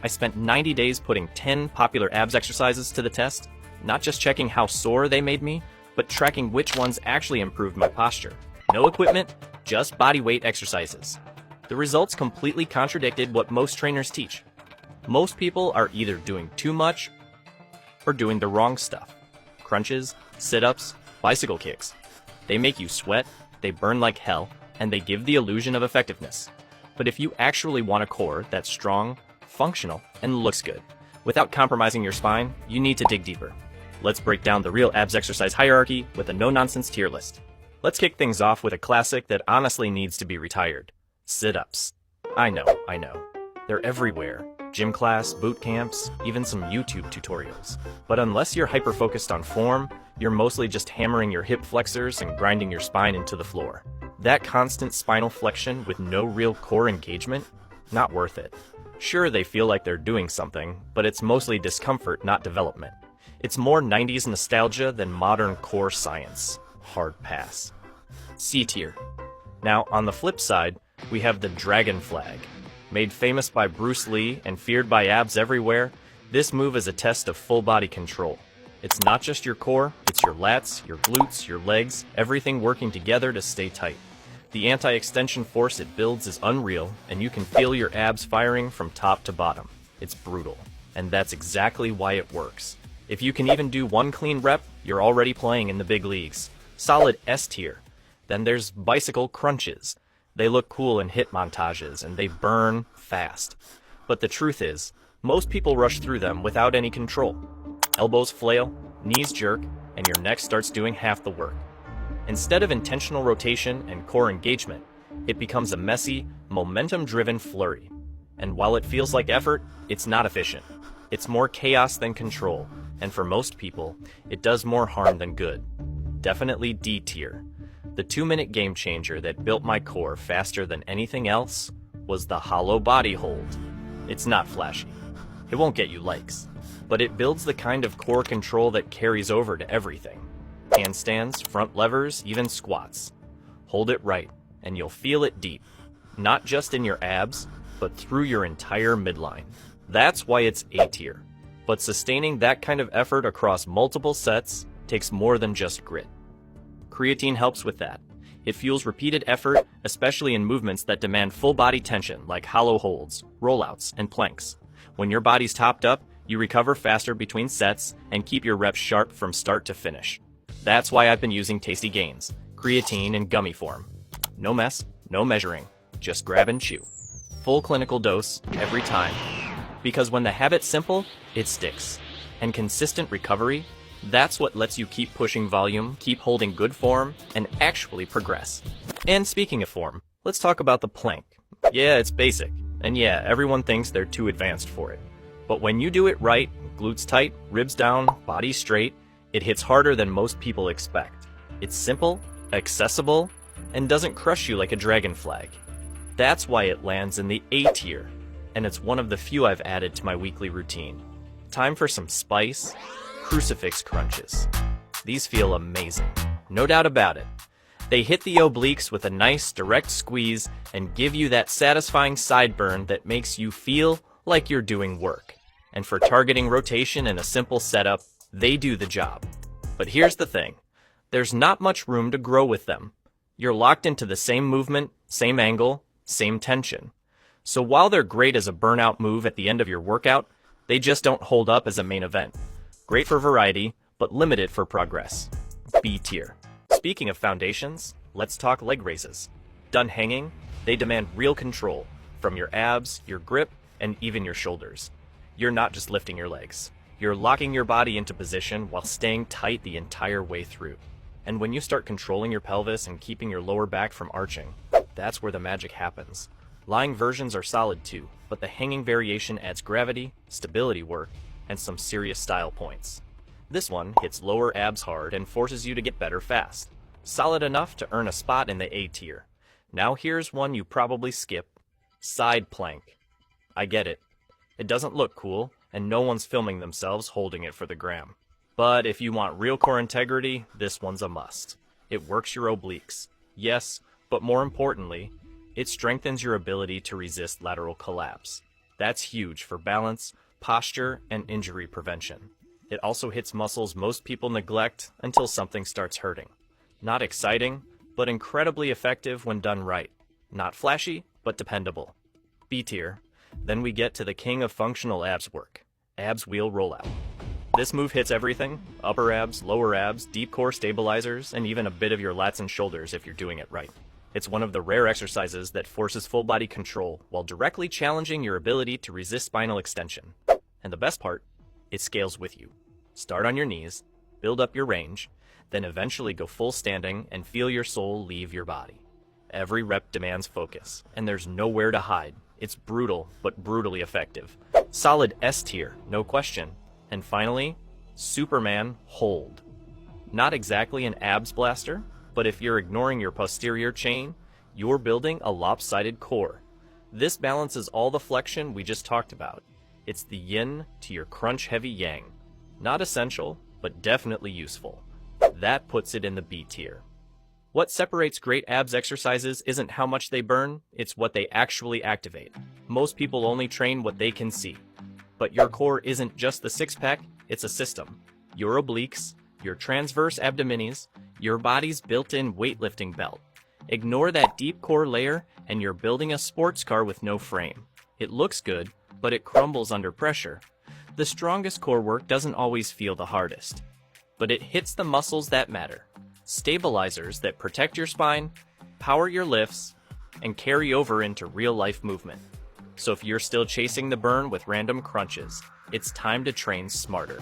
I spent 90 days putting 10 popular abs exercises to the test, not just checking how sore they made me, but tracking which ones actually improved my posture. No equipment, just body weight exercises. The results completely contradicted what most trainers teach. Most people are either doing too much or doing the wrong stuff. Crunches, sit-ups, bicycle kicks. They make you sweat, they burn like hell, and they give the illusion of effectiveness. But if you actually want a core that's strong, functional, and looks good, without compromising your spine, you need to dig deeper. Let's break down the real abs exercise hierarchy with a no-nonsense tier list. Let's kick things off with a classic that honestly needs to be retired. Sit-ups. I know. They're everywhere. Gym class, boot camps, even some YouTube tutorials. But unless you're hyper-focused on form, you're mostly just hammering your hip flexors and grinding your spine into the floor. That constant spinal flexion with no real core engagement? Not worth it. Sure, they feel like they're doing something, but it's mostly discomfort, not development. It's more 90s nostalgia than modern core science. Hard pass. C tier. Now, on the flip side, we have the Dragon Flag. Made famous by Bruce Lee and feared by abs everywhere, this move is a test of full body control. It's not just your core, it's your lats, your glutes, your legs, everything working together to stay tight. The anti-extension force it builds is unreal, and you can feel your abs firing from top to bottom. It's brutal, and that's exactly why it works. If you can even do one clean rep, you're already playing in the big leagues. Solid S tier. Then there's bicycle crunches. They look cool in hit montages, and they burn fast. But the truth is, most people rush through them without any control. Elbows flail, knees jerk, and your neck starts doing half the work. Instead of intentional rotation and core engagement, it becomes a messy, momentum-driven flurry. And while it feels like effort, it's not efficient. It's more chaos than control, and for most people, it does more harm than good. Definitely D tier. The 2-minute game changer that built my core faster than anything else was the hollow body hold. It's not flashy. It won't get you likes, but it builds the kind of core control that carries over to everything. Handstands, front levers, even squats. Hold it right, and you'll feel it deep. Not just in your abs, but through your entire midline. That's why it's A tier. But sustaining that kind of effort across multiple sets takes more than just grit. Creatine helps with that. It fuels repeated effort, especially in movements that demand full body tension like hollow holds, rollouts, and planks. When your body's topped up, you recover faster between sets and keep your reps sharp from start to finish. That's why I've been using Tasty Gains, creatine in gummy form. No mess, no measuring, just grab and chew. Full clinical dose every time. Because when the habit's simple, it sticks. And consistent recovery, that's what lets you keep pushing volume, keep holding good form, and actually progress. And speaking of form, let's talk about the plank. Yeah, it's basic. And yeah, everyone thinks they're too advanced for it. But when you do it right, glutes tight, ribs down, body straight, it hits harder than most people expect. It's simple, accessible, and doesn't crush you like a dragon flag. That's why it lands in the A tier, and it's one of the few I've added to my weekly routine. Time for some spice. Crucifix crunches. These feel amazing, no doubt about it. They hit the obliques with a nice direct squeeze and give you that satisfying sideburn that makes you feel like you're doing work. And for targeting rotation in a simple setup, they do the job. But here's the thing, there's not much room to grow with them. You're locked into the same movement, same angle, same tension. So while they're great as a burnout move at the end of your workout, they just don't hold up as a main event. Great for variety, but limited for progress. B tier. Speaking of foundations, let's talk leg raises. Done hanging, they demand real control from your abs, your grip, and even your shoulders. You're not just lifting your legs. You're locking your body into position while staying tight the entire way through. And when you start controlling your pelvis and keeping your lower back from arching, that's where the magic happens. Lying versions are solid too, but the hanging variation adds gravity, stability work, and some serious style points. This one hits lower abs hard and forces you to get better fast. Solid enough to earn a spot in the A tier. Now here's one you probably skip. Side plank. I get it. It doesn't look cool, and no one's filming themselves holding it for the gram. But if you want real core integrity, this one's a must. It works your obliques. Yes, but more importantly, it strengthens your ability to resist lateral collapse. That's huge for balance, posture, and injury prevention. It also hits muscles most people neglect until something starts hurting. Not exciting, but incredibly effective when done right. Not flashy, but dependable. B tier. Then we get to the king of functional abs work, abs wheel rollout. This move hits everything: upper abs, lower abs, deep core stabilizers, and even a bit of your lats and shoulders if you're doing it right. It's one of the rare exercises that forces full body control while directly challenging your ability to resist spinal extension. And the best part, it scales with you. Start on your knees, build up your range, then eventually go full standing and feel your soul leave your body. Every rep demands focus, and there's nowhere to hide. It's brutal, but brutally effective. Solid S tier, no question. And finally, Superman hold. Not exactly an abs blaster, but if you're ignoring your posterior chain, you're building a lopsided core. This balances all the flexion we just talked about. It's the yin to your crunch-heavy yang. Not essential, but definitely useful. That puts it in the B tier. What separates great abs exercises isn't how much they burn, it's what they actually activate. Most people only train what they can see. But your core isn't just the six-pack, it's a system. Your obliques, your transverse abdominis, your body's built-in weightlifting belt. Ignore that deep core layer and you're building a sports car with no frame. It looks good, but it crumbles under pressure. The strongest core work doesn't always feel the hardest, but it hits the muscles that matter. Stabilizers that protect your spine, power your lifts, and carry over into real-life movement. So if you're still chasing the burn with random crunches, it's time to train smarter.